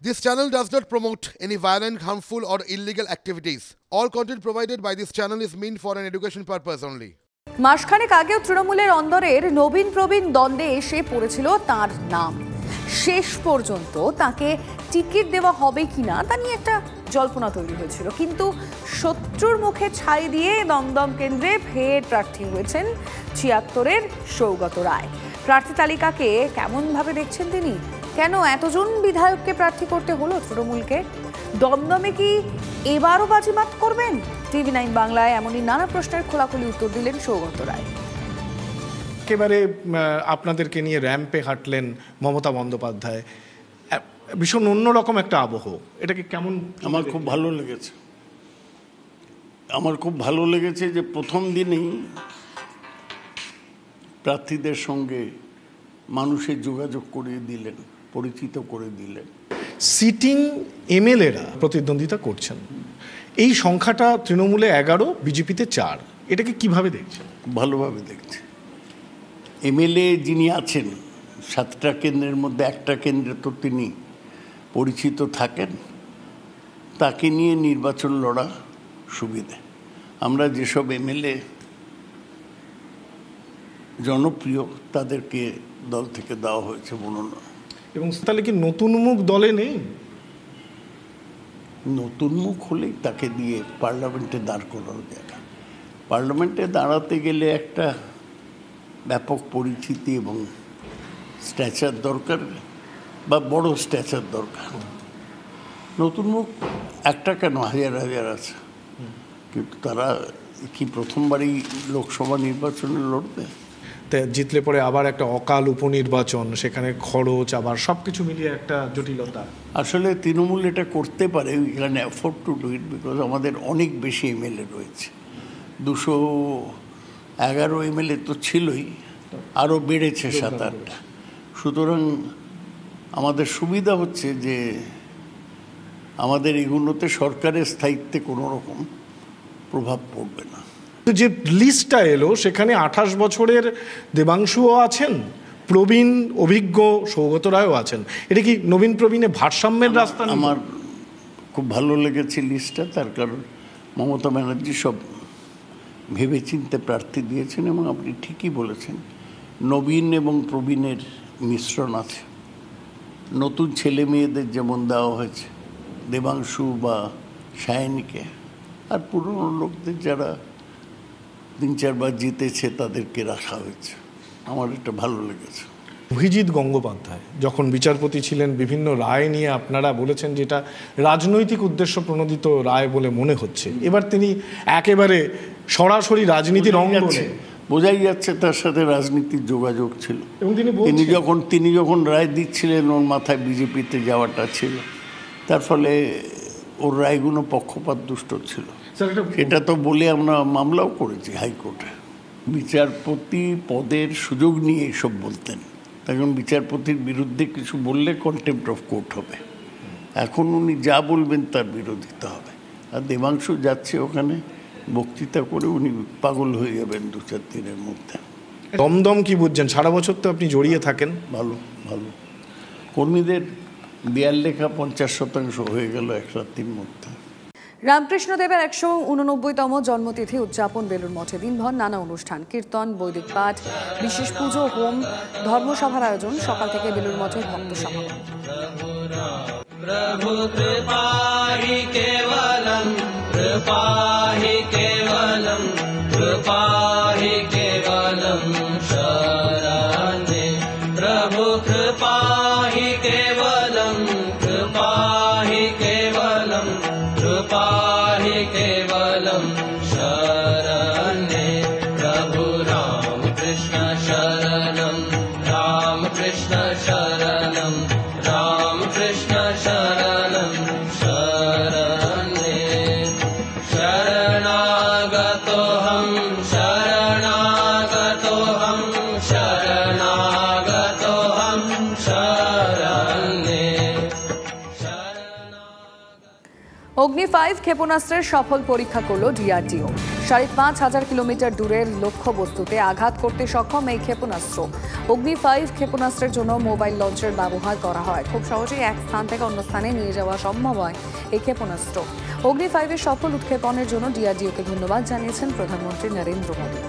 This channel does not promote any violent, harmful, or illegal activities. All content provided by this channel is meant for an education purpose only. মাসখানেক আগেও তৃণমূলের অন্দরের নবীন প্রবীণ দ্বন্দ্বে এসে পড়েছিল তার নাম। শেষ পর্যন্ত তাকে টিকিট দেওয়া হবে কিনা তা নিয়ে একটা জল্পনা তৈরি হয়েছিল, কিন্তু শত্রুর মুখে ছাই দিয়ে দমদম কেন্দ্রে ফের প্রার্থী হয়েছেন ৭৬-এর সৌগত রায়। প্রার্থী তালিকাকে কেমনভাবে দেখছেন তিনি? কেন এতজন বিধায়ককে প্রার্থী করতে হলো তৃণমূলকে? দমদমে কি এবারও বাজিমাত করবেন? TV9 বাংলায় এমনই নানা প্রশ্নের খোলাখুলি উত্তর দিলেন সৌগত রায়। একেবারে আপনাদেরকে নিয়ে র্যাম্পে হাঁটলেন মমতা বন্দ্যোপাধ্যায়, ভীষণ অন্যরকম একটা আবহ। এটাকে কেমন? আমার খুব ভালো লেগেছে। যে প্রথম দিনেই প্রার্থীদের সঙ্গে মানুষের যোগাযোগ করিয়ে দিলেন, পরিচিত করে দিলেন। সিটিং এমএলএরা প্রতিদ্বন্দ্বিতা করছেন, এই সংখ্যাটা তৃণমূলে 11, বিজেপিতে 4। এটাকে কিভাবে দেখছেন? ভালোভাবে দেখছে। এমএলএ যিনি আছেন 7টা কেন্দ্রের মধ্যে একটা কেন্দ্রে তো তিনি পরিচিত থাকেন, তাকে নিয়ে নির্বাচন লড়া সুবিধে। আমরা যেসব এমএলএ জনপ্রিয় তাদেরকে দল থেকে দেওয়া হয়েছে মনোনয়ন। এবং তাহলে কি নতুন মুখ দলে নেই? নতুন মুখ হলেই তাকে দিয়ে পার্লামেন্টে দাঁড় করানো জায়গা। পার্লামেন্টে দাঁড়াতে গেলে একটা ব্যাপক পরিচিতি এবং স্ট্যাচার দরকার, বা বড় স্ট্যাচার দরকার। নতুন মুখ একটা কেন, হাজার হাজার আছে, কিন্তু তারা কি প্রথমবারই লোকসভা নির্বাচনে লড়বে? জিতলে পরে আবার একটা অকাল উপনির্বাচন, সেখানে খরচ, আবার সব কিছু মিলিয়ে একটা জটিলতা। আসলে তৃণমূল এটা করতে পারে, we can afford to do it, because আমাদের অনেক বেশি এমএলএ রয়েছে। 211 এমএলএ তো ছিলই, আরও বেড়েছে 7-8টা। সুতরাং আমাদের সুবিধা হচ্ছে যে আমাদের এগুলোতে সরকারের স্থায়িত্বে কোনো রকম প্রভাব পড়বে না। যে লিস্টটা এলো সেখানে 28 বছরের দেবাংশুও আছেন, প্রবীণ অভিজ্ঞ সৌগত রায়ও আছেন। এটা কি নবীন প্রবীণে ভারসাম্যের রাস্তা? আমার খুব ভালো লেগেছে লিস্টটা, তার কারণ মমতা ব্যানার্জি সব ভেবেচিন্তে প্রার্থী দিয়েছেন, এবং আপনি ঠিকই বলেছেন, নবীন এবং প্রবীণের মিশ্রণ আছে। নতুন ছেলে মেয়েদের যেমন দেওয়া হয়েছে দেবাংশু বা সায়নীকে, আর পুরনো লোকদের যারা 3-4 বার জিতেছে তাদেরকে রাখা হয়েছে। আমার এটা ভালো লেগেছে। অভিজিৎ গঙ্গোপাধ্যায় যখন বিচারপতি ছিলেন, বিভিন্ন রায় নিয়ে আপনারা বলেছেন যে এটা রাজনৈতিক উদ্দেশ্য প্রণোদিত রায় বলে মনে হচ্ছে। এবার তিনি একেবারে সরাসরি রাজনীতির অঙ্গনে, বোঝাই যাচ্ছে তার সাথে রাজনীতির যোগাযোগ ছিল। এবং তিনি যখন রায় দিচ্ছিলেন, ওর মাথায় বিজেপিতে যাওয়াটা ছিল, তার ফলে ওর রায়গুলো পক্ষপাত দুষ্ট ছিল। এটা তো বলে আমরা মামলাও করেছি হাইকোর্টে। বিচারপতি পদের সুযোগ নিয়ে এসব বলতেন, তখন বিচারপতির বিরুদ্ধে কিছু বললে কন্টেম্প্ট অফ কোর্ট হবে। এখন উনি যা বলবেন তার বিরোধিতা হবে। আর দেবাংশু যাচ্ছে ওখানে বক্তৃতা করে, উনি পাগল হয়ে যাবেন 2-4 দিনের মধ্যে। দমদম কি বুঝছেন? সারা বছর তো আপনি জড়িয়ে থাকেন। ভালো কর্মীদের দেয়াল লেখা 50% হয়ে গেল 1 রাত্রির মধ্যে। রামকৃষ্ণদেবের 189তম জন্মতিথি উদযাপন বেলুড় মঠে। দিনভর নানা অনুষ্ঠান, কীর্তন, বৈদিক পাঠ, বিশেষ পুজো, হোম, ধর্মসভার আয়োজন। সকাল থেকে বেলুড় মঠে ভক্ত সমাগম। প্রভু কৃপাহি কেবলম, কৃপাহি কেবলম, কৃপাহি কেবলম শরণে। প্রভু কৃপাহি কেবলম, কৃপাহি কেবলম, কৃপাহি কেবলম শরণে। প্রভু রাম কৃষ্ণ শরণম, রাম কৃষ্ণ শরণম, রাম কৃষ্ণ শরণম শরণে। শরণাগতোহম, শরণাগতোহম, শরণাগতোহম শরণে। অগ্নি 5 ক্ষেপণাস্ত্রের সফল পরীক্ষা করল DRDO। 5,500 কিলোমিটার দূরের লক্ষ্যবস্তুতে আঘাত করতে সক্ষম এই ক্ষেপণাস্ত্র। অগ্নি 5 ক্ষেপণাস্ত্রের জন্য মোবাইল লঞ্চের ব্যবহার করা হয়। খুব সহজেই এক স্থান থেকে অন্য স্থানে নিয়ে যাওয়া সম্ভব হয় এই ক্ষেপণাস্ত্র। অগ্নি 5 এর সফল উৎক্ষেপণের জন্য ডিআরডিওকে ধন্যবাদ জানিয়েছেন প্রধানমন্ত্রী নরেন্দ্র মোদী।